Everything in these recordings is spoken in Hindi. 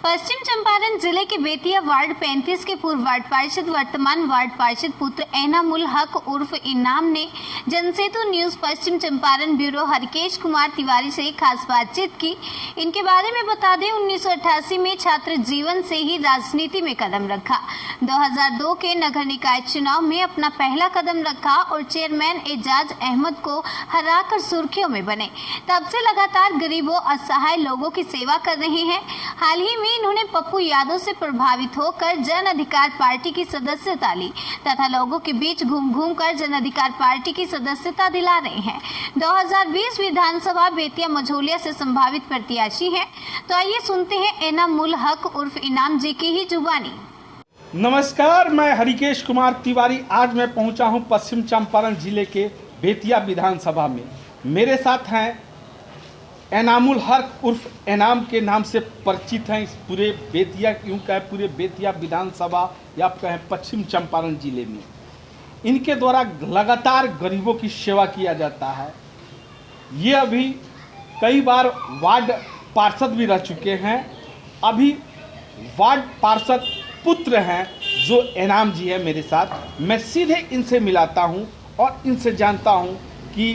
पश्चिम चंपारण जिले के बेतिया वार्ड 35 के पूर्व वार्ड पार्षद वर्तमान वार्ड पार्षद पुत्र एनामुल हक उर्फ इनाम ने जनसेतु न्यूज पश्चिम चंपारण ब्यूरो हरकेश कुमार तिवारी से खास बातचीत की। इनके बारे में बता दें, 1988 में छात्र जीवन से ही राजनीति में कदम रखा। 2002 के नगर निकाय चुनाव में अपना पहला कदम रखा और चेयरमैन एजाज अहमद को हराकर सुर्खियों में बने। तब से लगातार गरीबों असहाय लोगों की सेवा कर रहे हैं। हाल ही में इन्होंने पप्पू यादव से प्रभावित होकर जन अधिकार पार्टी की सदस्यता ली तथा लोगों के बीच घूम कर जन अधिकार पार्टी की सदस्यता दिला रहे हैं। 2020 विधानसभा बेतिया मझौलिया से संभावित प्रत्याशी हैं। तो आइए सुनते हैं एनामुल हक उर्फ इनाम जी की ही जुबानी। नमस्कार, मैं हरिकेश कुमार तिवारी। आज मैं पहुंचा हूं पश्चिम चंपारण जिले के बेतिया विधानसभा में। मेरे साथ हैं एनामुल हक उर्फ एनाम के नाम से परिचित हैं इस पूरे बेतिया, यूँ कहें पूरे बेतिया विधानसभा या आप कहें पश्चिम चंपारण जिले में। इनके द्वारा लगातार गरीबों की सेवा किया जाता है। ये अभी कई बार वार्ड पार्षद भी रह चुके हैं। अभी वार्ड पार्षद पुत्र हैं जो एनाम जी है मेरे साथ। मैं सीधे इनसे मिलाता हूं और इनसे जानता हूं कि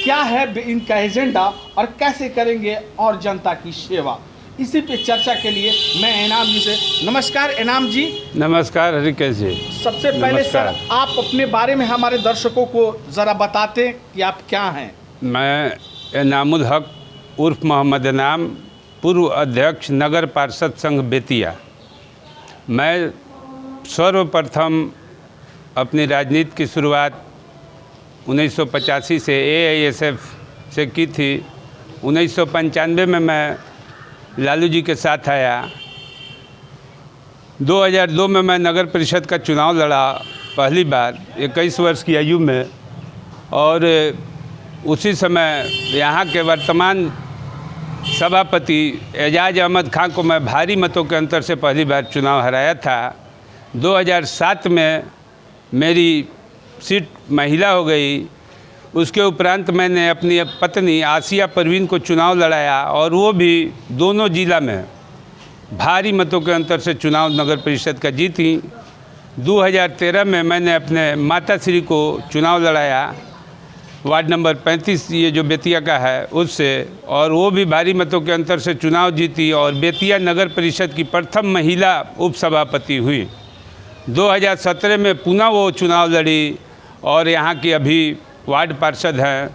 क्या है इनका एजेंडा और कैसे करेंगे और जनता की सेवा। इसी पे चर्चा के लिए मैं एनाम जी से, नमस्कार एनाम जी। नमस्कार हरिकेश जी। सबसे पहले सर, आप अपने बारे में हमारे दर्शकों को ज़रा बताते कि आप क्या हैं। मैं एनामुल हक उर्फ मोहम्मद एनाम, पूर्व अध्यक्ष नगर पार्षद संघ बेतिया। मैं सर्वप्रथम अपनी राजनीति की शुरुआत 1985 से AISF से की थी। 1995 में मैं लालू जी के साथ आया। 2002 में मैं नगर परिषद का चुनाव लड़ा पहली बार 21 वर्ष की आयु में, और उसी समय यहाँ के वर्तमान सभापति एजाज अहमद खान को मैं भारी मतों के अंतर से पहली बार चुनाव हराया था। 2007 में मेरी सीट महिला हो गई। उसके उपरांत मैंने अपनी पत्नी आसिया परवीन को चुनाव लड़ाया और वो भी दोनों जिला में भारी मतों के अंतर से चुनाव नगर परिषद का जीती। 2013 में मैंने अपने माता श्री को चुनाव लड़ाया वार्ड नंबर 35, ये जो बेतिया का है, उससे, और वो भी भारी मतों के अंतर से चुनाव जीती और बेतिया नगर परिषद की प्रथम महिला उपसभापति हुई। 2017 में पुनः वो चुनाव लड़ी और यहाँ की अभी वार्ड पार्षद हैं।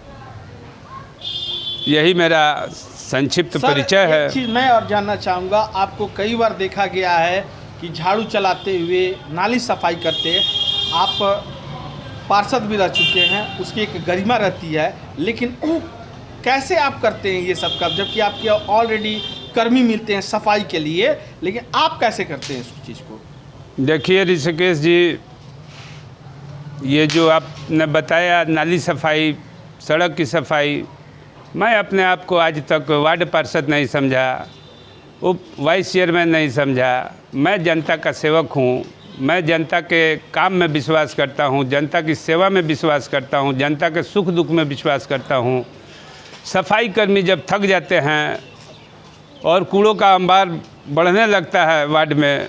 यही मेरा संक्षिप्त परिचय है। एक चीज़ मैं और जानना चाहूँगा, आपको कई बार देखा गया है कि झाड़ू चलाते हुए, नाली सफाई करते, आप पार्षद भी रह चुके हैं, उसकी एक गरिमा रहती है, लेकिन वो कैसे आप करते हैं ये सब काम, जबकि आपके ऑलरेडी कर्मी मिलते हैं सफाई के लिए, लेकिन आप कैसे करते हैं इस चीज़ को? देखिए ऋषिकेश जी, ये जो आपने बताया नाली सफाई, सड़क की सफाई, मैं अपने आप को आज तक वार्ड पार्षद नहीं समझा, उप वाइस चेयरमैन नहीं समझा। मैं जनता का सेवक हूँ। मैं जनता के काम में विश्वास करता हूँ, जनता की सेवा में विश्वास करता हूँ, जनता के सुख दुख में विश्वास करता हूँ। सफाई कर्मी जब थक जाते हैं और कूड़ों का अंबार बढ़ने लगता है वार्ड में,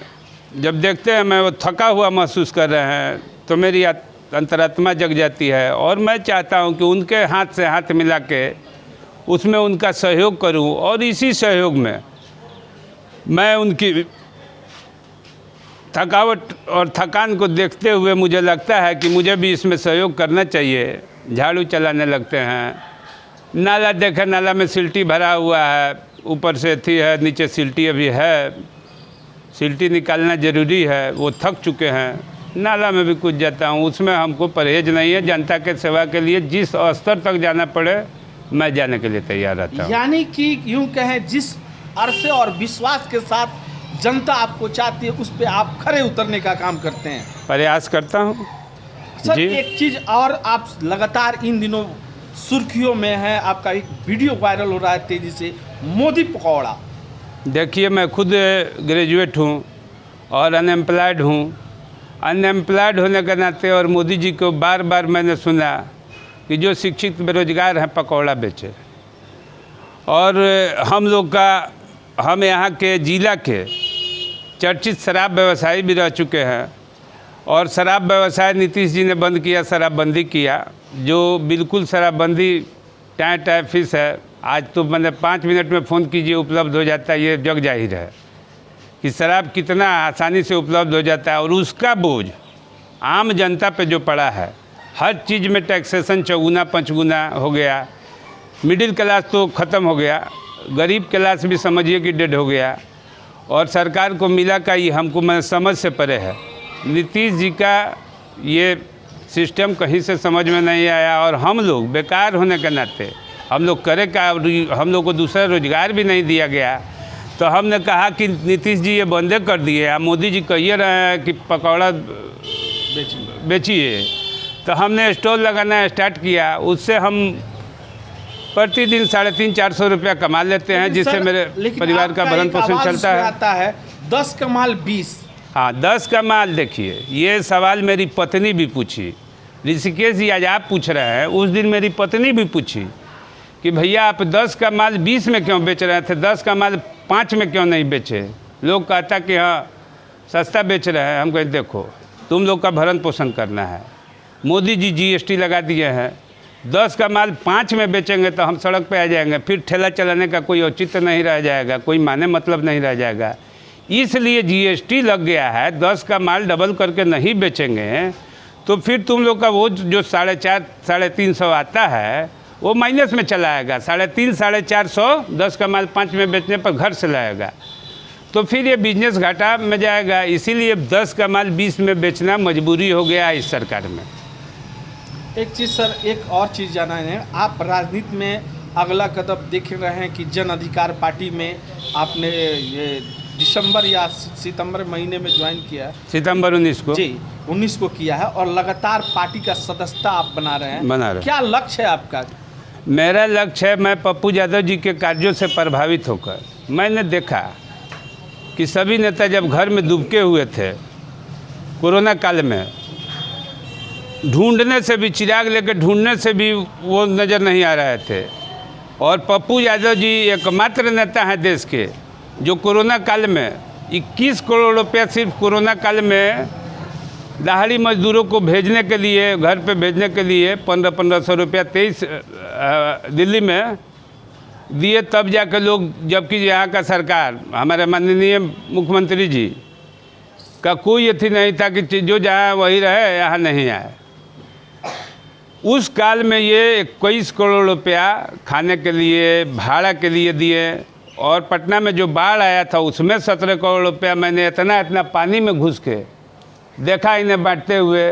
जब देखते हैं मैं वो थका हुआ महसूस कर रहे हैं, तो मेरी अंतरात्मा जग जाती है और मैं चाहता हूं कि उनके हाथ से हाथ मिला के उसमें उनका सहयोग करूं, और इसी सहयोग में मैं उनकी थकावट और थकान को देखते हुए मुझे लगता है कि मुझे भी इसमें सहयोग करना चाहिए। झाड़ू चलाने लगते हैं, नाला देखें, नाला में सिल्टी भरा हुआ है, ऊपर से थी है, नीचे सिल्टी अभी है, सिल्टी निकालना ज़रूरी है। वो थक चुके हैं, नाला में भी कूद जाता हूँ, उसमें हमको परहेज नहीं है। जनता के सेवा के लिए जिस स्तर तक जाना पड़े मैं जाने के लिए तैयार रहता हूँ। यानी कि यूँ कहें, जिस अरसे और विश्वास के साथ जनता आपको चाहती है, उस पर आप खरे उतरने का काम करते हैं। प्रयास करता हूँ सर। एक चीज़ और, आप लगातार इन दिनों सुर्खियों में हैं, आपका एक वीडियो वायरल हो रहा है तेज़ी से, मोदी पकौड़ा। देखिए, मैं खुद ग्रेजुएट हूँ और अनएम्प्लॉयड हूँ। अनएम्प्लॉयड होने के नाते और मोदी जी को बार बार मैंने सुना कि जो शिक्षित बेरोजगार हैं पकौड़ा बेचे, और हम लोग का हम यहाँ के जिला के चर्चित शराब व्यवसायी भी रह चुके हैं और शराब व्यवसाय नीतीश जी ने बंद किया, शराबबंदी किया, जो बिल्कुल शराबबंदी टाइम फिक्स है। आज तो मैंने 5 मिनट में फ़ोन कीजिए उपलब्ध हो जाता है, ये जग जाहिर है कि शराब कितना आसानी से उपलब्ध हो जाता है और उसका बोझ आम जनता पे जो पड़ा है, हर चीज़ में टैक्सेशन चौगुना पंचगुना हो गया। मिडिल क्लास तो ख़त्म हो गया, गरीब क्लास भी समझिए कि डेड हो गया और सरकार को मिला का ये हमको मैं समझ से परे है। नीतीश जी का ये सिस्टम कहीं से समझ में नहीं आया और हम लोग बेकार होने के नाते हम लोग करे का, हम लोग को दूसरा रोजगार भी नहीं दिया गया। तो हमने कहा कि नीतीश जी ये बंदे कर दिए, आप मोदी जी कहिए रहे हैं कि पकौड़ा बेचिए, तो हमने स्टॉल लगाना स्टार्ट किया। उससे हम प्रतिदिन 350-400 रुपया कमा लेते हैं, जिससे मेरे परिवार का भरण पोषण चलता है। आता है 10 का माल 20। हाँ, 10 का माल। देखिए, ये सवाल मेरी पत्नी भी पूछी, ऋषिकेश जी आज आप पूछ रहे हैं, उस दिन मेरी पत्नी भी पूछी कि भैया आप 10 का माल 20 में क्यों बेच रहे थे, 10 का माल 5 में क्यों नहीं बेचे। लोग कहता कि हाँ सस्ता बेच रहे हैं। हम कहें देखो तुम लोग का भरण पोषण करना है, मोदी जी GST लगा दिए हैं, 10 का माल 5 में बेचेंगे तो हम सड़क पे आ जाएंगे, फिर ठेला चलाने का कोई औचित्य नहीं रह जाएगा, कोई माने मतलब नहीं रह जाएगा। इसलिए GST लग गया है। 10 का माल डबल करके नहीं बेचेंगे तो फिर तुम लोग का वो जो 450-350 आता है वो माइनस में चला आएगा। 350-450 10 का माल 5 में बेचने पर घर से लाएगा, तो फिर ये बिजनेस घाटा में जाएगा। इसीलिए 10 का माल 20 में बेचना मजबूरी हो गया इस सरकार में। एक चीज़ सर, एक और चीज़ जाना है, आप राजनीति में अगला कदम देख रहे हैं कि जन अधिकार पार्टी में आपने ये दिसंबर या सितंबर महीने में ज्वाइन किया, सितंबर 19 को जी 19 को किया है और लगातार पार्टी का सदस्यता आप बना रहे हैं। क्या लक्ष्य है आपका? मेरा लक्ष्य है, मैं पप्पू यादव जी के कार्यों से प्रभावित होकर मैंने देखा कि सभी नेता जब घर में दुबके हुए थे कोरोना काल में, ढूंढने से भी, चिराग लेकर ढूंढने से भी वो नज़र नहीं आ रहे थे। और पप्पू यादव जी एकमात्र नेता हैं देश के जो कोरोना काल में 21 करोड़ रुपया सिर्फ कोरोना काल में दिहाड़ी मजदूरों को भेजने के लिए, घर पे भेजने के लिए 1500 रुपया 23 दिल्ली में दिए, तब जाकर लोग, जबकि यहाँ का सरकार, हमारे माननीय मुख्यमंत्री जी का कोई अथी नहीं था कि जो जहाँ वही रहे, यहाँ नहीं आए। उस काल में ये 21 करोड़ रुपया खाने के लिए, भाड़ा के लिए दिए। और पटना में जो बाढ़ आया था उसमें 17 करोड़ रुपया मैंने इतना पानी में घुस के देखा इन्हें बांटते हुए।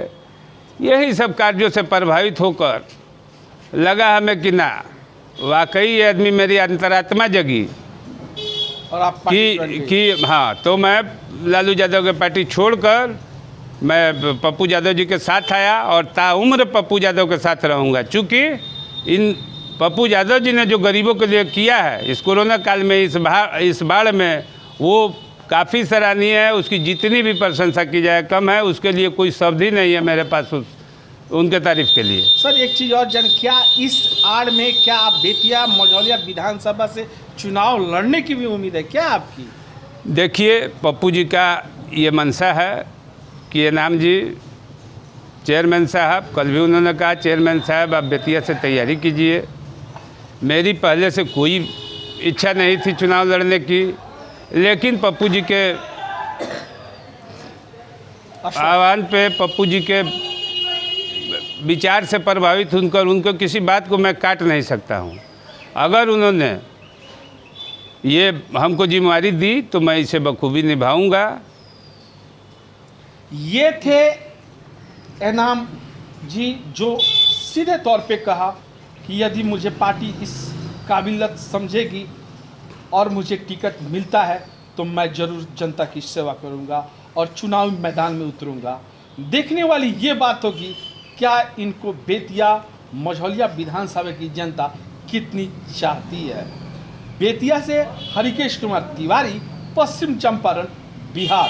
यही सब कार्यों से प्रभावित होकर लगा हमें कि ना, वाकई ये आदमी, मेरी अंतरात्मा जगी और आप कि हाँ, तो मैं लालू यादव की पार्टी छोड़कर मैं पप्पू यादव जी के साथ आया और ताउम्र पप्पू यादव के साथ रहूँगा। चूँकि इन पप्पू यादव जी ने जो गरीबों के लिए किया है इस कोरोना काल में, इस बाढ़ में, वो काफ़ी सराहनीय है। उसकी जितनी भी प्रशंसा की जाए कम है, उसके लिए कोई शब्द ही नहीं है मेरे पास उनके तारीफ के लिए। सर एक चीज़ और क्या इस आड़ में क्या आप बेतिया मझौलिया विधानसभा से चुनाव लड़ने की भी उम्मीद है क्या आपकी? देखिए, पप्पू जी का ये मंशा है कि एनाम जी चेयरमैन साहब, कल भी उन्होंने कहा चेयरमैन साहब आप बेतिया से तैयारी कीजिए। मेरी पहले से कोई इच्छा नहीं थी चुनाव लड़ने की, लेकिन पप्पू जी के आह्वान पे, पप्पू जी के विचार से प्रभावित होकर उनको किसी बात को मैं काट नहीं सकता हूँ। अगर उन्होंने ये हमको जिम्मेदारी दी तो मैं इसे बखूबी निभाऊंगा। ये थे एनाम जी जो सीधे तौर पे कहा कि यदि मुझे पार्टी इस काबिलियत समझेगी और मुझे टिकट मिलता है तो मैं ज़रूर जनता की सेवा करूंगा और चुनावी मैदान में उतरूंगा। देखने वाली ये बात होगी क्या इनको बेतिया मझौलिया विधानसभा की जनता कितनी चाहती है। बेतिया से हरिकेश कुमार तिवारी, पश्चिम चंपारण, बिहार।